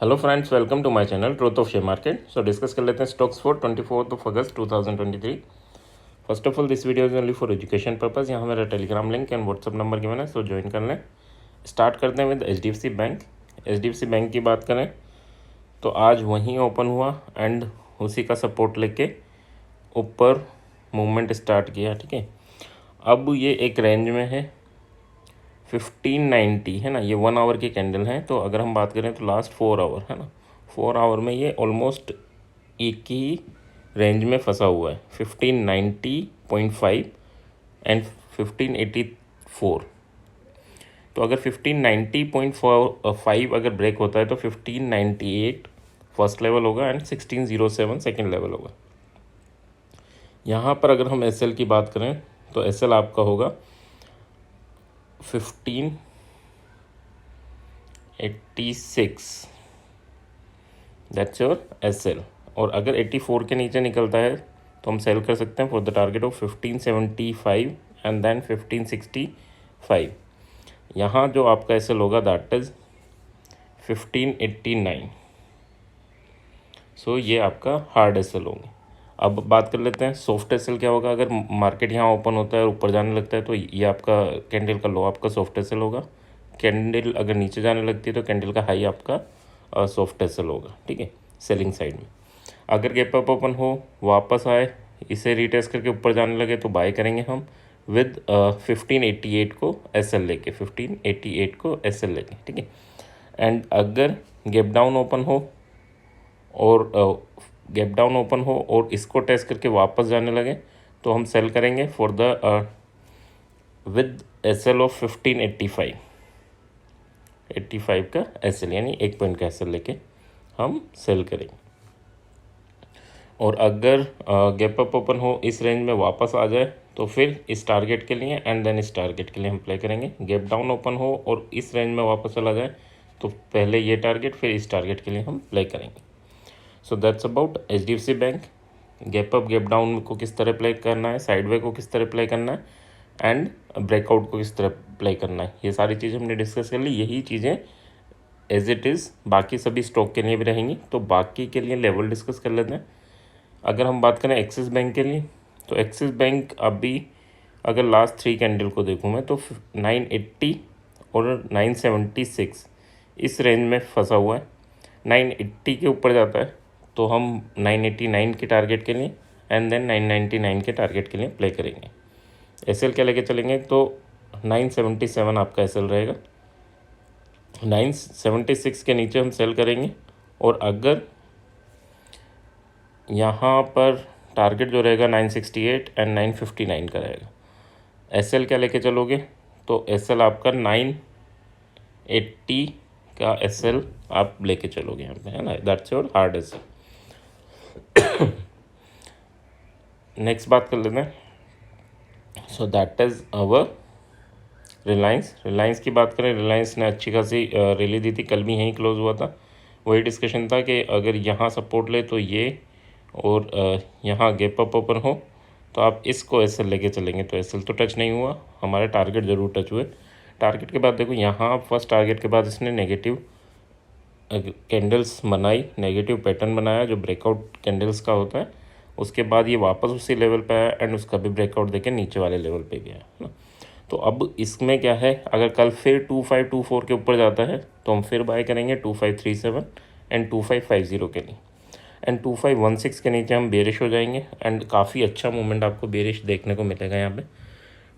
Hello friends, welcome to my channel truth of share market. So discuss कर लेते हैं stocks for 24 अगस्त 2023। First of all this video is only for education purpose. यहाँ मेरा Telegram link and WhatsApp number given है, so join कर लें। Start करते हैं with HDFC bank. HDFC bank की बात करें तो आज वहीं ओपन हुआ एंड उसी का सपोर्ट लेके ऊपर मूवमेंट स्टार्ट किया। ठीक है, अब ये एक रेंज में है 1590 है ना, ये 1 आवर की कैंडल है। तो अगर हम बात करें तो लास्ट 4 आवर है ना, 4 आवर में ये ऑलमोस्ट एक ही रेंज में फंसा हुआ है, 1590.5 एंड 1584। तो अगर 1590.5 अगर ब्रेक होता है तो 1598 फर्स्ट लेवल होगा एंड 1607 सेकेंड लेवल होगा। यहाँ पर अगर हम एसएल की बात करें तो एसएल आपका होगा 1586, दैट्स योर एसएल। और अगर 84 के नीचे निकलता है तो हम सेल कर सकते हैं for the target of 1575 and then 1565। यहाँ जो आपका एसएल होगा दैट इज़ 1589। सो ये आपका हार्ड एसएल होंगे। अब बात कर लेते हैं सॉफ्ट एसएल क्या होगा। अगर मार्केट यहाँ ओपन होता है और ऊपर जाने लगता है तो ये आपका कैंडल का लो आपका सॉफ्ट एसएल होगा। कैंडल अगर नीचे जाने लगती है तो कैंडल का हाई आपका सॉफ्ट एसएल होगा। ठीक है, सेलिंग साइड में। अगर गैप अप ओपन हो, वापस आए, इसे रीटेस्ट करके ऊपर जाने लगे तो बाय करेंगे हम विद 1588 को एसएल लेके, 1588 को एसएल लेके। ठीक है, एंड अगर गैप डाउन ओपन हो और गैप डाउन ओपन हो और इसको टेस्ट करके वापस जाने लगे तो हम सेल करेंगे for the with SL of 1585 का एसएल, यानी 1 पॉइंट का एसएल लेके हम सेल करेंगे। और अगर गैप अप ओपन हो, इस रेंज में वापस आ जाए तो फिर इस टारगेट के लिए एंड देन इस टारगेट के लिए हम प्ले करेंगे। गैप डाउन ओपन हो और इस रेंज में वापस चला जाए तो पहले ये टारगेट फिर इस टारगेट के लिए हम प्ले करेंगे। So that's about HDFC bank. Gap up gap down को किस तरह प्ले करना है, साइडवे को किस तरह प्ले करना है एंड ब्रेकआउट को किस तरह प्ले करना है, ये सारी चीज़ें हमने डिस्कस कर ली। यही चीज़ें एज इट इज़ बाकी सभी स्टॉक के लिए भी रहेंगी। तो बाकी के लिए लेवल डिस्कस कर लेते हैं। अगर हम बात करें एक्सिस बैंक के लिए तो एक्सिस बैंक अभी अगर लास्ट 3 कैंडल को देखूँ मैं तो 980 और 976 इस रेंज में फंसा हुआ है। 980 के ऊपर जाता है तो हम 989 के टारगेट के लिए एंड देन 999 के टारगेट के लिए प्ले करेंगे। एसएल क्या लेके चलेंगे तो 977 आपका एसएल रहेगा। 976 के नीचे हम सेल करेंगे और अगर यहाँ पर टारगेट जो रहेगा 968 एंड 959 का रहेगा। एसएल क्या लेके चलोगे तो एसएल आपका 980 का एसएल आप लेके चलोगे यहाँ पे, है ना, that's your hard SL. Next बात कर लेते हैं। So that is our Reliance की बात करें, रिलायंस ने अच्छी खासी रैली दी थी, कल भी यहीं क्लोज हुआ था। वही डिस्कशन था कि अगर यहाँ सपोर्ट ले तो ये और यहाँ गैप अप ओपन हो तो आप इसको एसएल लेके चलेंगे। तो एसएल तो टच नहीं हुआ, हमारे टारगेट ज़रूर टच हुए। टारगेट के बाद देखो यहाँ फर्स्ट टारगेट के बाद इसने नेगेटिव कैंडल्स बनाई, नेगेटिव पैटर्न बनाया जो ब्रेकआउट कैंडल्स का होता है। उसके बाद ये वापस उसी लेवल पे आया एंड उसका भी ब्रेकआउट देके नीचे वाले लेवल पे गया, है ना। तो अब इसमें क्या है, अगर कल फिर 2524 के ऊपर जाता है तो हम फिर बाय करेंगे 2537 एंड 2550 के लिए। एंड 2516 के नीचे हम बेरिश हो जाएंगे एंड काफ़ी अच्छा मूवमेंट आपको बेरिश देखने को मिलेगा यहाँ पे।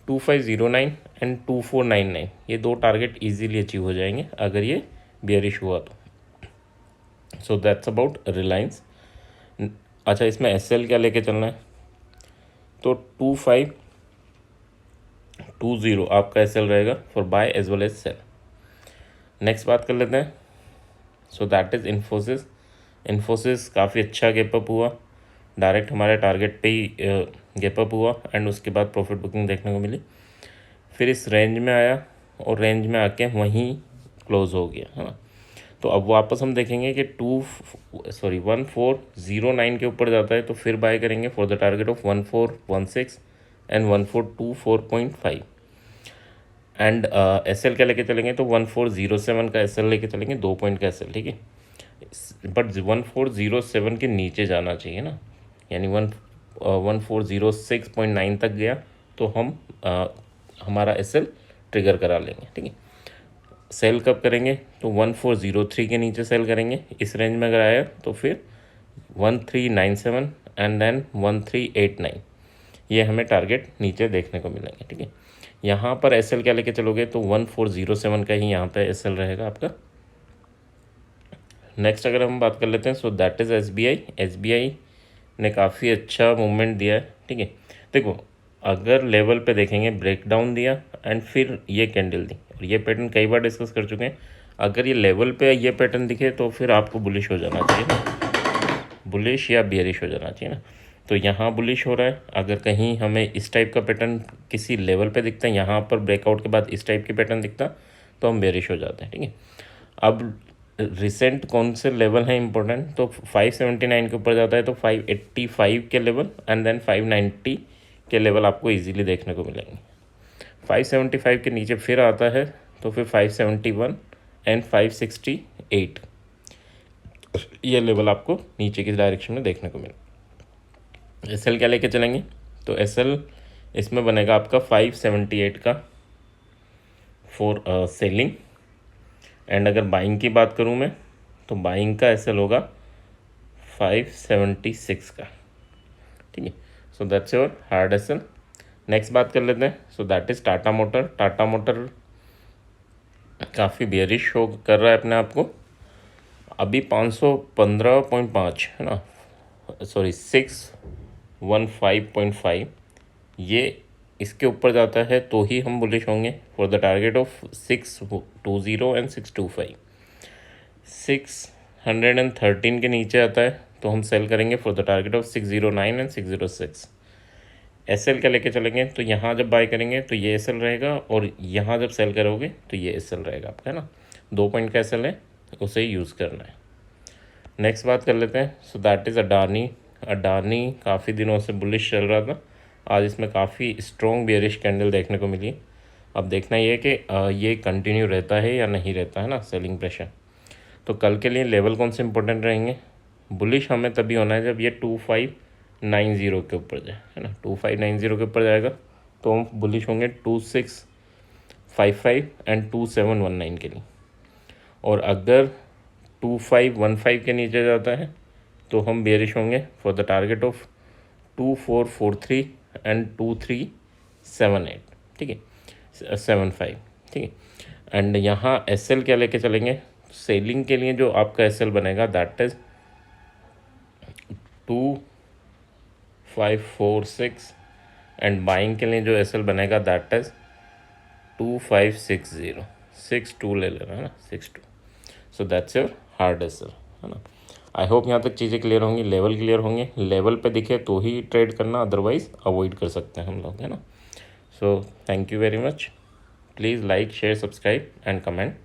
2509 एंड 2499 ये 2 टारगेट इजीली अचीव हो जाएंगे अगर ये बेरिश हुआ तो। So that's about Reliance. अच्छा, इसमें एसएल क्या लेके चलना है तो 2520 आपका एसएल रहेगा for buy as well as sell. Next बात कर लेते हैं। सो दैट इज़ इन्फोसिस काफ़ी अच्छा गैप अप हुआ, डायरेक्ट हमारे टारगेट पे ही गैप अप हुआ एंड उसके बाद प्रॉफिट बुकिंग देखने को मिली। फिर इस रेंज में आया और रेंज में आके वहीं क्लोज हो गया, है ना। तो अब वापस हम देखेंगे कि 1409 के ऊपर जाता है तो फिर बाय करेंगे for the target of 1416 and 1424.5 and SL क्या लेके चलेंगे तो 1407 का एसएल लेके चलेंगे, 2 पॉइंट का एसएल। ठीक है, बट 1407 के नीचे जाना चाहिए ना, यानी 1406.9 तक गया तो हम हमारा एसएल ट्रिगर करा लेंगे, ठीक है। सेल कब करेंगे, तो 1403 के नीचे सेल करेंगे। इस रेंज में अगर आया तो फिर 1397 एंड देन 1389, ये हमें टारगेट नीचे देखने को मिलेंगे, ठीक है। यहाँ पर एसएल क्या लेके चलोगे, तो 1407 का ही यहाँ पे एसएल रहेगा आपका। नेक्स्ट अगर हम बात कर लेते हैं, सो दैट इज़ एसबीआई ने काफ़ी अच्छा मूवमेंट दिया है, ठीक है। देखो अगर लेवल पे देखेंगे, ब्रेकडाउन दिया एंड फिर ये कैंडल दी, और ये पैटर्न कई बार डिस्कस कर चुके हैं। अगर ये लेवल पे ये पैटर्न दिखे तो फिर आपको बुलिश हो जाना चाहिए ना, बुलिश या बियरिश हो जाना चाहिए ना। तो यहाँ बुलिश हो रहा है, अगर कहीं हमें इस टाइप का पैटर्न किसी लेवल पे दिखता है, यहाँ पर ब्रेकआउट के बाद इस टाइप की पैटर्न दिखता तो हम बेरिश हो जाते हैं, ठीक है। अब रिसेंट कौन से लेवल हैं इंपॉर्टेंट, तो 579 के ऊपर जाता है तो 585 के लेवल एंड देन 590 के लेवल आपको इजीली देखने को मिलेंगे। 575 के नीचे फिर आता है तो फिर 571 एंड 568 ये लेवल आपको नीचे की डायरेक्शन में देखने को मिले। एसएल क्या लेके चलेंगे, तो एसएल इसमें बनेगा आपका 578 का फॉर सेलिंग, एंड अगर बाइंग की बात करूं मैं तो बाइंग का एसएल होगा 576 का, ठीक है। So that's your hard SL. Next बात कर लेते हैं, so that is Tata motor. Tata motor काफ़ी बेयरिश शो कर रहा है अपने आप को, अभी 515.5 है ना, सॉरी 615.5, ये इसके ऊपर जाता है तो ही हम बुलिश होंगे for the target of 620 and 625। 613 के नीचे आता है तो हम सेल करेंगे for the target of 609 and 606। SL क्या लेके चलेंगे, तो यहाँ जब बाय करेंगे तो ये एसएल रहेगा, और यहाँ जब सेल करोगे तो ये एसएल रहेगा आपका, है ना। 2 पॉइंट का एसएल है, उसे यूज़ करना है। नेक्स्ट बात कर लेते हैं, so that is Adani. Adani काफ़ी दिनों से बुलिश चल रहा था, आज इसमें काफ़ी स्ट्रॉन्ग बेयरिश कैंडल देखने को मिली। अब देखना ये कि ये कंटिन्यू रहता है या नहीं रहता है ना, सेलिंग प्रेशर। तो कल के लिए लेवल कौन से इंपॉर्टेंट रहेंगे, बुलिश हमें तभी होना है जब ये 2590 के ऊपर जाए, है ना। 2590 के ऊपर जाएगा तो हम बुलिश होंगे 2655 एंड 2719 के लिए, और अगर 2515 के नीचे जाता है तो हम बेयरिश होंगे for the target of 2443 and 2378, ठीक है, 75, ठीक है। एंड यहाँ एसएल क्या लेके चलेंगे, सेलिंग के लिए जो आपका एसएल बनेगा दैट इज 2546, एंड बाइंग के लिए जो एसएल बनेगा दैट इज 2560, 62 ले लेना है ना, 62। So that's your hard SL, है ना। आई होप यहाँ तक चीज़ें क्लियर होंगी, लेवल क्लियर होंगे, लेवल पे दिखे तो ही ट्रेड करना, अदरवाइज अवॉइड कर सकते हैं हम लोग, है ना। So thank you very much, please like share subscribe and comment.